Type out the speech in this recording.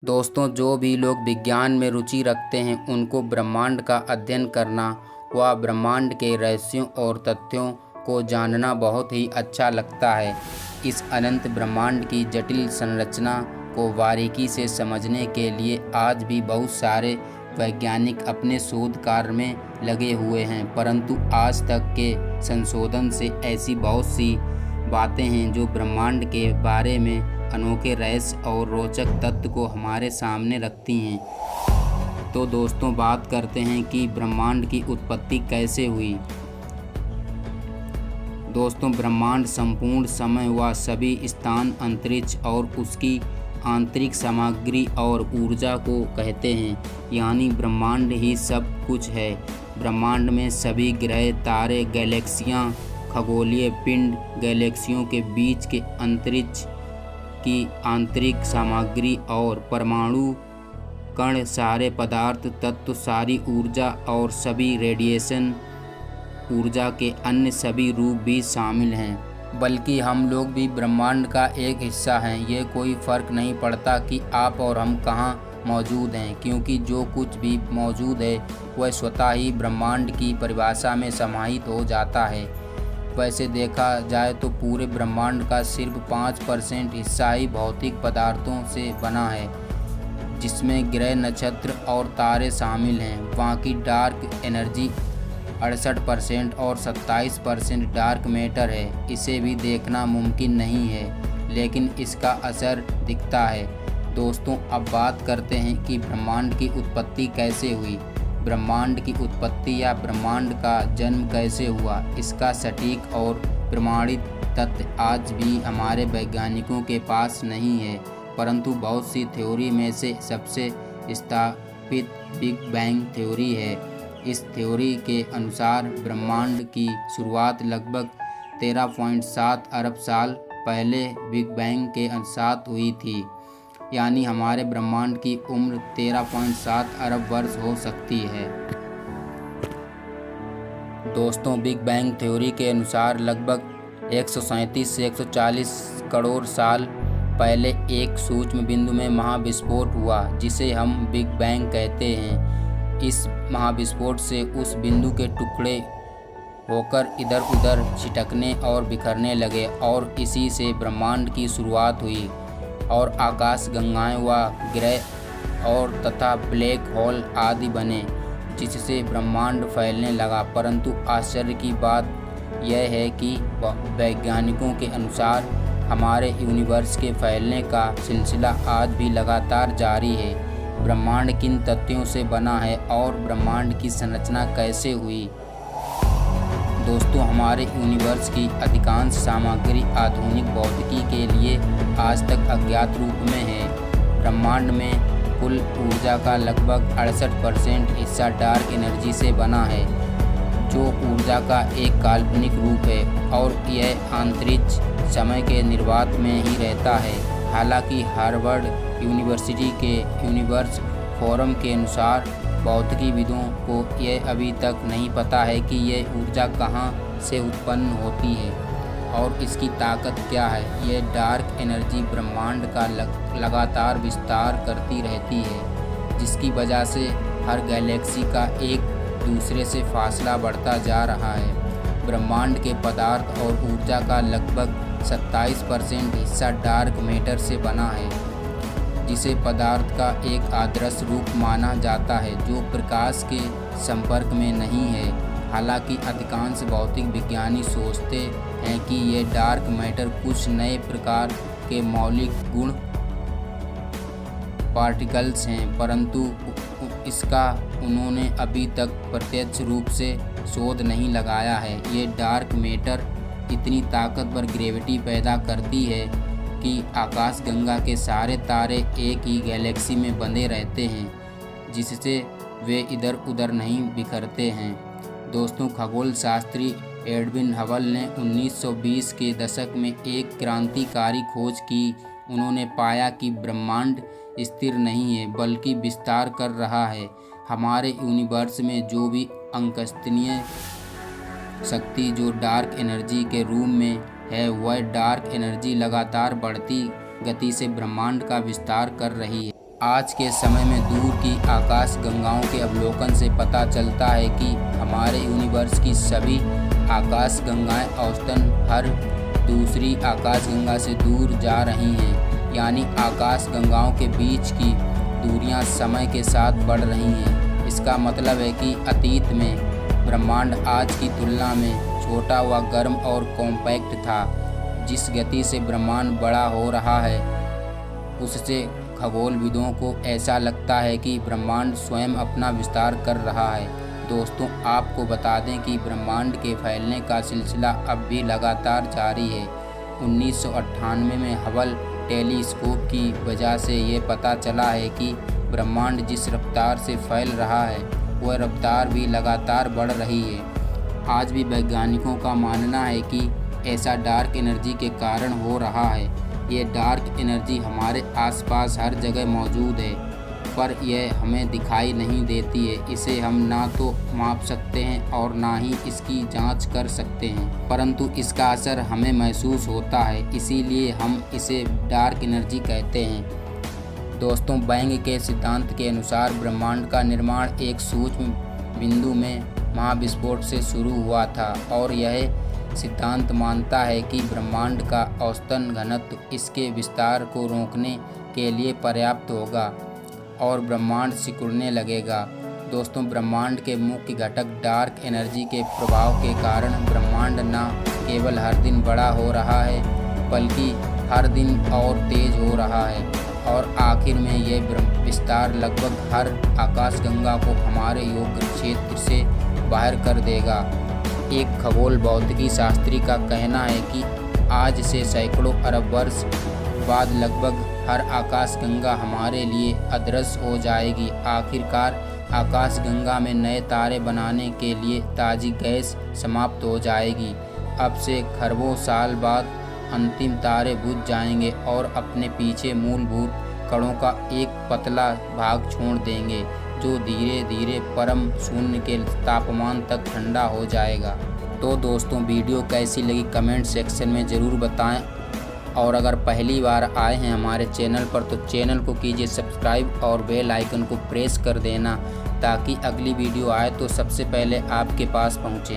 दोस्तों, जो भी लोग विज्ञान में रुचि रखते हैं उनको ब्रह्मांड का अध्ययन करना व ब्रह्मांड के रहस्यों और तथ्यों को जानना बहुत ही अच्छा लगता है। इस अनंत ब्रह्मांड की जटिल संरचना को बारीकी से समझने के लिए आज भी बहुत सारे वैज्ञानिक अपने शोध कार्य में लगे हुए हैं, परंतु आज तक के संशोधन से ऐसी बहुत सी बातें हैं जो ब्रह्मांड के बारे में अनोखे रहस्य और रोचक तथ्य को हमारे सामने रखती हैं। तो दोस्तों, बात करते हैं कि ब्रह्मांड की उत्पत्ति कैसे हुई। दोस्तों, ब्रह्मांड संपूर्ण समय व सभी स्थान, अंतरिक्ष और उसकी आंतरिक सामग्री और ऊर्जा को कहते हैं, यानी ब्रह्मांड ही सब कुछ है। ब्रह्मांड में सभी ग्रह, तारे, गैलेक्सियाँ, खगोलीय पिंड, गैलेक्सियों के बीच के अंतरिक्ष की आंतरिक सामग्री और परमाणु कण, सारे पदार्थ तत्व, सारी ऊर्जा और सभी रेडिएशन ऊर्जा के अन्य सभी रूप भी शामिल हैं। बल्कि हम लोग भी ब्रह्मांड का एक हिस्सा हैं। ये कोई फ़र्क नहीं पड़ता कि आप और हम कहाँ मौजूद हैं, क्योंकि जो कुछ भी मौजूद है वह स्वतः ही ब्रह्मांड की परिभाषा में समाहित हो जाता है। वैसे देखा जाए तो पूरे ब्रह्मांड का सिर्फ 5% हिस्सा ही भौतिक पदार्थों से बना है, जिसमें ग्रह, नक्षत्र और तारे शामिल हैं। बाकी डार्क एनर्जी 68% और 27% डार्क मैटर है। इसे भी देखना मुमकिन नहीं है, लेकिन इसका असर दिखता है। दोस्तों, अब बात करते हैं कि ब्रह्मांड की उत्पत्ति कैसे हुई। ब्रह्मांड की उत्पत्ति या ब्रह्मांड का जन्म कैसे हुआ, इसका सटीक और प्रमाणित तथ्य आज भी हमारे वैज्ञानिकों के पास नहीं है, परंतु बहुत सी थ्योरी में से सबसे स्थापित बिग बैंग थ्योरी है। इस थ्योरी के अनुसार ब्रह्मांड की शुरुआत लगभग 13.7 अरब साल पहले बिग बैंग के साथ हुई थी, यानी हमारे ब्रह्मांड की उम्र 13.7 अरब वर्ष हो सकती है। दोस्तों, बिग बैंग थ्योरी के अनुसार लगभग 137 से 140 करोड़ साल पहले एक सूक्ष्म बिंदु में महाविस्फोट हुआ, जिसे हम बिग बैंग कहते हैं। इस महाविस्फोट से उस बिंदु के टुकड़े होकर इधर उधर छिटकने और बिखरने लगे और इसी से ब्रह्मांड की शुरुआत हुई और आकाश गंगाएं व ग्रह और तथा ब्लैक होल आदि बने, जिससे ब्रह्मांड फैलने लगा। परंतु आश्चर्य की बात यह है कि वैज्ञानिकों के अनुसार हमारे यूनिवर्स के फैलने का सिलसिला आज भी लगातार जारी है। ब्रह्मांड किन तथ्यों से बना है और ब्रह्मांड की संरचना कैसे हुई। दोस्तों, हमारे यूनिवर्स की अधिकांश सामग्री आधुनिक भौतिकी के लिए आज तक अज्ञात रूप में है। ब्रह्मांड में कुल ऊर्जा का लगभग 68% हिस्सा डार्क एनर्जी से बना है, जो यूर्जा का एक काल्पनिक रूप है और यह अंतरिक्ष समय के निर्वात में ही रहता है। हालांकि हार्वर्ड यूनिवर्सिटी के यूनिवर्स फोरम के अनुसार भौतिकीविदों को यह अभी तक नहीं पता है कि यह ऊर्जा कहाँ से उत्पन्न होती है और इसकी ताकत क्या है। यह डार्क एनर्जी ब्रह्मांड का लगातार विस्तार करती रहती है, जिसकी वजह से हर गैलेक्सी का एक दूसरे से फासला बढ़ता जा रहा है। ब्रह्मांड के पदार्थ और ऊर्जा का लगभग 27% हिस्सा डार्क मैटर से बना है, जिसे पदार्थ का एक आदर्श रूप माना जाता है जो प्रकाश के संपर्क में नहीं है। हालांकि अधिकांश भौतिक विज्ञानी सोचते हैं कि ये डार्क मैटर कुछ नए प्रकार के मौलिक गुण पार्टिकल्स हैं, परंतु इसका उन्होंने अभी तक प्रत्यक्ष रूप से शोध नहीं लगाया है। ये डार्क मैटर इतनी ताकतवर ग्रेविटी पैदा करती है कि आकाशगंगा के सारे तारे एक ही गैलेक्सी में बंधे रहते हैं, जिससे वे इधर उधर नहीं बिखरते हैं। दोस्तों, खगोल शास्त्री एडविन हबल ने 1920 के दशक में एक क्रांतिकारी खोज की। उन्होंने पाया कि ब्रह्मांड स्थिर नहीं है बल्कि विस्तार कर रहा है। हमारे यूनिवर्स में जो भी अकल्पनीय शक्ति जो डार्क एनर्जी के रूप में है, वह डार्क एनर्जी लगातार बढ़ती गति से ब्रह्मांड का विस्तार कर रही है। आज के समय में दूर की आकाश गंगाओं के अवलोकन से पता चलता है कि हमारे यूनिवर्स की सभी आकाश गंगाएं औसतन हर दूसरी आकाश गंगा से दूर जा रही हैं, यानी आकाश गंगाओं के बीच की दूरियां समय के साथ बढ़ रही हैं। इसका मतलब है कि अतीत में ब्रह्मांड आज की तुलना में छोटा व गर्म और कॉम्पैक्ट था। जिस गति से ब्रह्मांड बड़ा हो रहा है उससे खगोलविदों को ऐसा लगता है कि ब्रह्मांड स्वयं अपना विस्तार कर रहा है। दोस्तों, आपको बता दें कि ब्रह्मांड के फैलने का सिलसिला अब भी लगातार जारी है। 1998 में हबल टेलीस्कोप की वजह से ये पता चला है कि ब्रह्मांड जिस रफ्तार से फैल रहा है वह रफ्तार भी लगातार बढ़ रही है। आज भी वैज्ञानिकों का मानना है कि ऐसा डार्क एनर्जी के कारण हो रहा है। ये डार्क एनर्जी हमारे आसपास हर जगह मौजूद है, पर यह हमें दिखाई नहीं देती है। इसे हम ना तो माप सकते हैं और ना ही इसकी जांच कर सकते हैं, परंतु इसका असर हमें महसूस होता है, इसीलिए हम इसे डार्क एनर्जी कहते हैं। दोस्तों, बैंग के सिद्धांत के अनुसार ब्रह्मांड का निर्माण एक सूक्ष्म बिंदु में महाविस्फोट से शुरू हुआ था और यह सिद्धांत मानता है कि ब्रह्मांड का औसतन घनत्व इसके विस्तार को रोकने के लिए पर्याप्त होगा और ब्रह्मांड सिकुड़ने लगेगा। दोस्तों, ब्रह्मांड के मुख्य घटक डार्क एनर्जी के प्रभाव के कारण ब्रह्मांड न केवल हर दिन बड़ा हो रहा है बल्कि हर दिन और तेज हो रहा है और आखिर में यह विस्तार लगभग हर आकाशगंगा को हमारे योग्य क्षेत्र से बाहर कर देगा। एक खगोल भौतिकी शास्त्री का कहना है कि आज से सैकड़ों अरब वर्ष बाद लगभग हर आकाशगंगा हमारे लिए अदृश्य हो जाएगी। आखिरकार आकाशगंगा में नए तारे बनाने के लिए ताज़ी गैस समाप्त हो जाएगी। अब से खरबों साल बाद अंतिम तारे बुझ जाएंगे और अपने पीछे मूलभूत कणों का एक पतला भाग छोड़ देंगे जो धीरे धीरे परम शून्य के तापमान तक ठंडा हो जाएगा। तो दोस्तों, वीडियो कैसी लगी कमेंट सेक्शन में ज़रूर बताएं और अगर पहली बार आए हैं हमारे चैनल पर तो चैनल को कीजिए सब्सक्राइब और बेल आइकन को प्रेस कर देना ताकि अगली वीडियो आए तो सबसे पहले आपके पास पहुंचे।